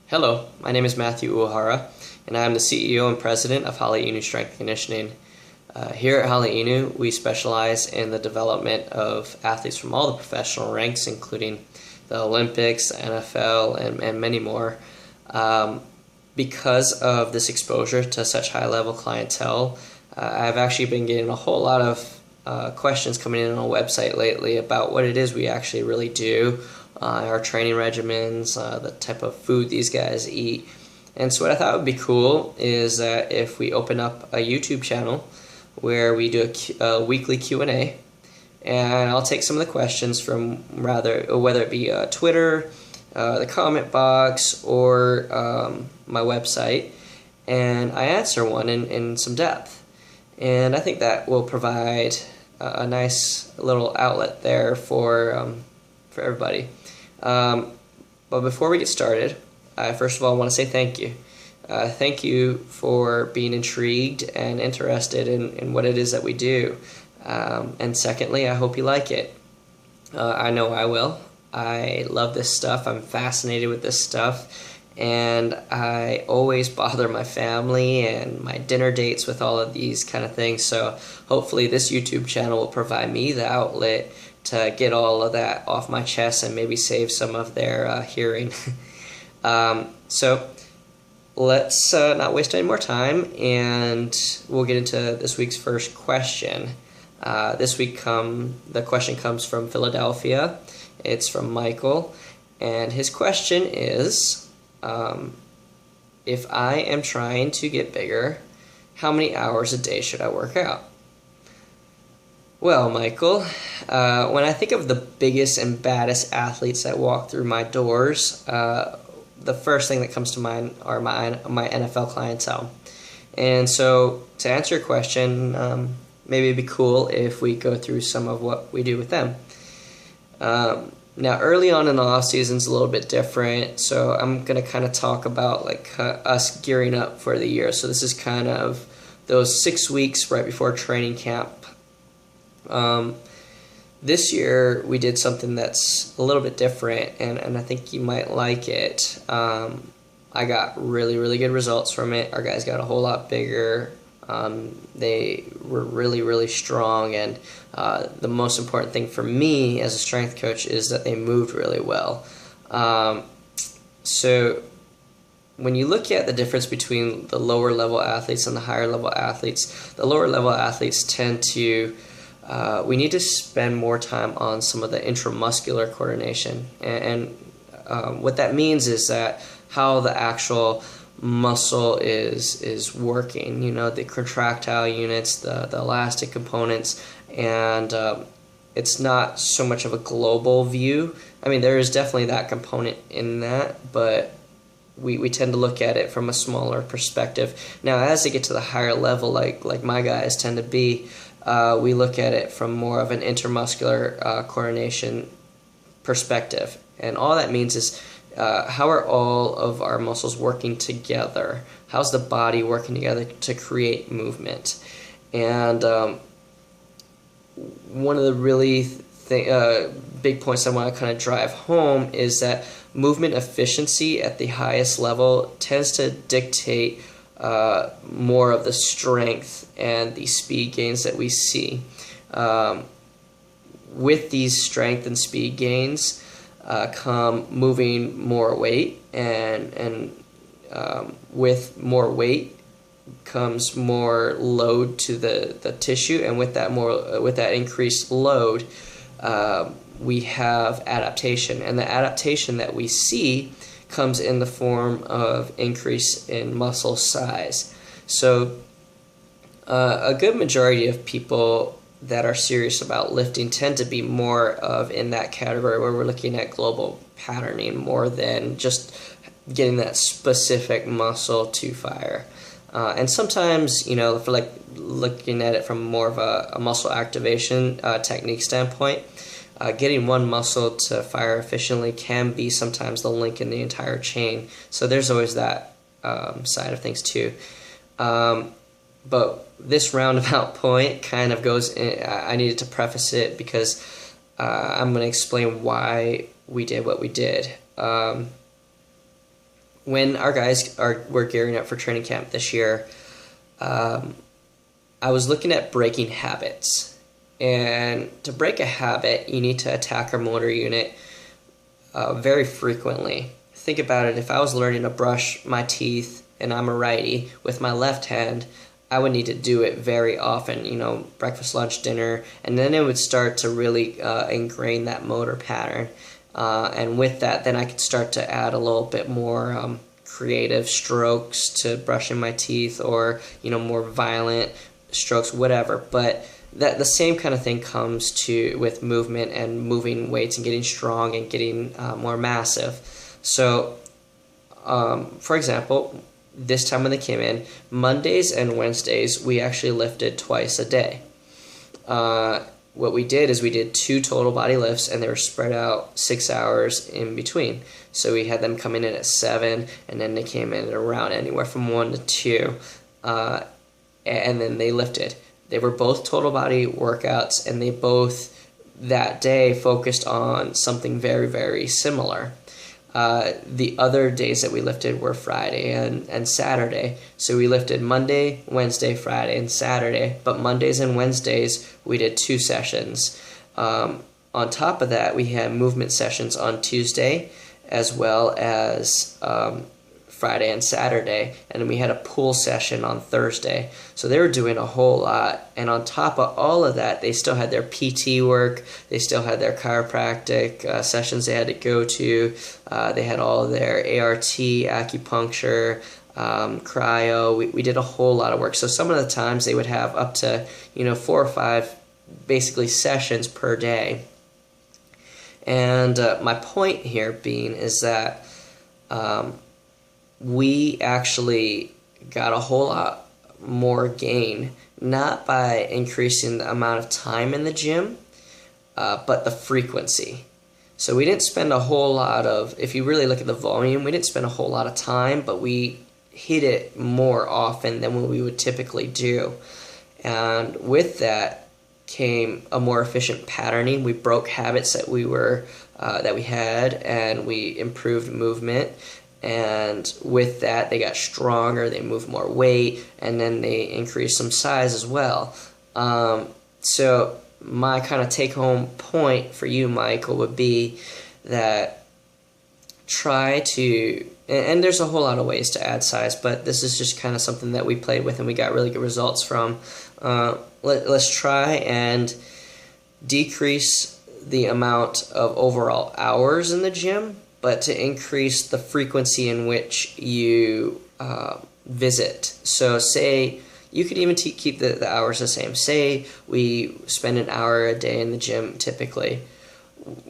Hello, my name is Matthew Uohara, and I am the CEO and President of Hale Inu Strength and Conditioning. Here at Hale Inu, we specialize in the development of athletes from all the professional ranks, including the Olympics, the NFL, and many more. Because of this exposure to such high-level clientele, I've actually been getting a whole lot of questions coming in on our website lately about what it is we actually really do, our training regimens, the type of food these guys eat. And so what I thought would be cool is that if we open up a YouTube channel where we do a weekly Q&A, and I'll take some of the questions from whether it be Twitter, the comment box, or my website, and I answer one in some depth. And I think that will provide a nice little outlet there for everybody. But before we get started, I first of all want to say thank you. Thank you for being intrigued and interested in what it is that we do. And secondly, I hope you like it. I know I will. I love this stuff. I'm fascinated with this stuff. And I always bother my family and my dinner dates with all of these kind of things. So hopefully this YouTube channel will provide me the outlet to get all of that off my chest and maybe save some of their hearing. So let's not waste any more time, and we'll get into this week's first question. This week the question comes from Philadelphia. It's from Michael, and his question is, if I am trying to get bigger, how many hours a day should I work out? Well, Michael, when I think of the biggest and baddest athletes that walk through my doors, the first thing that comes to mind are my NFL clientele. And so to answer your question, maybe it'd be cool if we go through some of what we do with them. Now, early on in the off season is a little bit different, so I'm going to kind of talk about us gearing up for the year. So this is kind of those 6 weeks right before training camp. This year we did something that's a little bit different, and I think you might like it. I got really good results from it. Our guys got a whole lot bigger. They were really strong, and the most important thing for me as a strength coach is that they moved really well. So when you look at the difference between the lower level athletes and the higher level athletes, the lower level athletes tend to we need to spend more time on some of the intramuscular coordination, and what that means is that how the actual muscle is working, the contractile units, the elastic components, and it's not so much of a global view. I mean, there is definitely that component in that, but we tend to look at it from a smaller perspective. Now, as they get to the higher level, like my guys tend to be, we look at it from more of an intermuscular coordination perspective. And all that means is how are all of our muscles working together? How's the body working together to create movement? And one of the really big points I want to kind of drive home is that movement efficiency at the highest level tends to dictate more of the strength and the speed gains that we see. With these strength and speed gains come moving more weight, and with more weight comes more load to the tissue, and with that increased load, we have adaptation, and the adaptation that we see comes in the form of increase in muscle size. So a good majority of people that are serious about lifting tend to be more of in that category where we're looking at global patterning more than just getting that specific muscle to fire. And sometimes, for looking at it from more of a muscle activation technique standpoint, getting one muscle to fire efficiently can be sometimes the link in the entire chain. So there's always that side of things too. But this roundabout point kind of goes in, I needed to preface it because I'm going to explain why we did what we did. when our guys were gearing up for training camp this year, I was looking at breaking habits. And to break a habit, you need to attack our motor unit very frequently. Think about it. If I was learning to brush my teeth and I'm a righty with my left hand, I would need to do it very often, breakfast, lunch, dinner, and then it would start to really ingrain that motor pattern. And with that, then I could start to add a little bit more creative strokes to brushing my teeth, or more violent strokes, whatever. But that the same kind of thing comes to with movement and moving weights and getting strong and getting more massive. So, for example, this time when they came in, Mondays and Wednesdays, we actually lifted twice a day. What we did is we did 2 total body lifts, and they were spread out 6 hours in between. So we had them coming in at 7, and then they came in at around anywhere from 1 to 2, and then they lifted. They were both total body workouts, and they both that day focused on something very, very similar. The other days that we lifted were Friday and Saturday. So we lifted Monday, Wednesday, Friday, and Saturday. But Mondays and Wednesdays, we did 2 sessions. On top of that, we had movement sessions on Tuesday, as well as Friday and Saturday. And then we had a pool session on Thursday. So they were doing a whole lot. And on top of all of that, they still had their PT work. They still had their chiropractic sessions they had to go to. They had all of their ART, acupuncture, cryo. We did a whole lot of work. So some of the times they would have up to 4 or 5 basically sessions per day. And my point here being is that we actually got a whole lot more gain, not by increasing the amount of time in the gym, but the frequency. So we didn't spend a whole lot of, if you really look at the volume, we didn't spend a whole lot of time, but we hit it more often than what we would typically do. And with that came a more efficient patterning. We broke habits that we had, and we improved movement. And with that, they got stronger, they moved more weight, and then they increased some size as well. So my kind of take-home point for you, Michael, would be that try to, and there's a whole lot of ways to add size, but this is just kind of something that we played with and we got really good results from. Let's try and decrease the amount of overall hours in the gym, but to increase the frequency in which you visit. So say, you could even keep the hours the same. Say we spend an hour a day in the gym typically.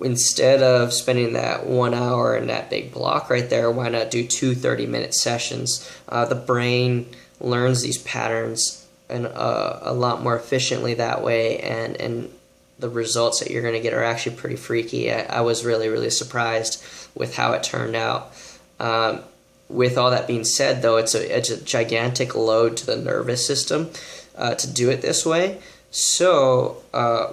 Instead of spending that 1 hour in that big block right there, why not do 2 30-minute sessions? The brain learns these patterns and a lot more efficiently that way, and the results that you're going to get are actually pretty freaky. I was really, really surprised with how it turned out. With all that being said, though, it's a gigantic load to the nervous system to do it this way. So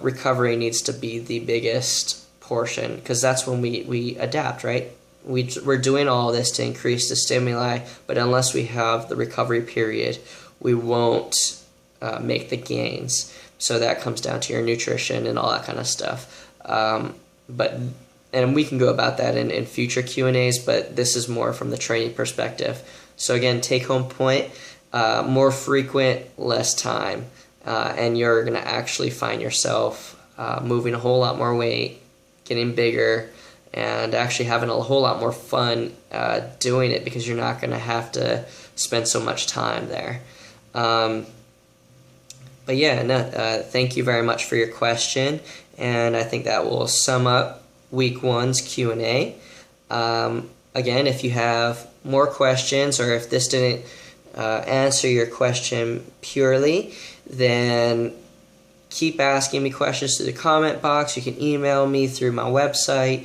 recovery needs to be the biggest portion, because that's when we adapt, right? We're doing all this to increase the stimuli, but unless we have the recovery period, we won't make the gains. So that comes down to your nutrition and all that kind of stuff. And we can go about that in future Q&As, but this is more from the training perspective. So again, take-home point, more frequent, less time, and you're going to actually find yourself moving a whole lot more weight, getting bigger, and actually having a whole lot more fun doing it, because you're not going to have to spend so much time there. But yeah, thank you very much for your question, and I think that will sum up Week 1's Q&A. Again, if you have more questions, or if this didn't answer your question purely, then keep asking me questions through the comment box. You can email me through my website.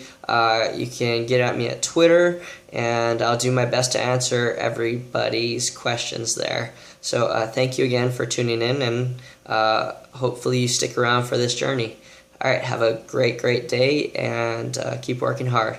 You can get at me at Twitter, and I'll do my best to answer everybody's questions there. So thank you again for tuning in, and hopefully you stick around for this journey. All right, have a great day, and keep working hard.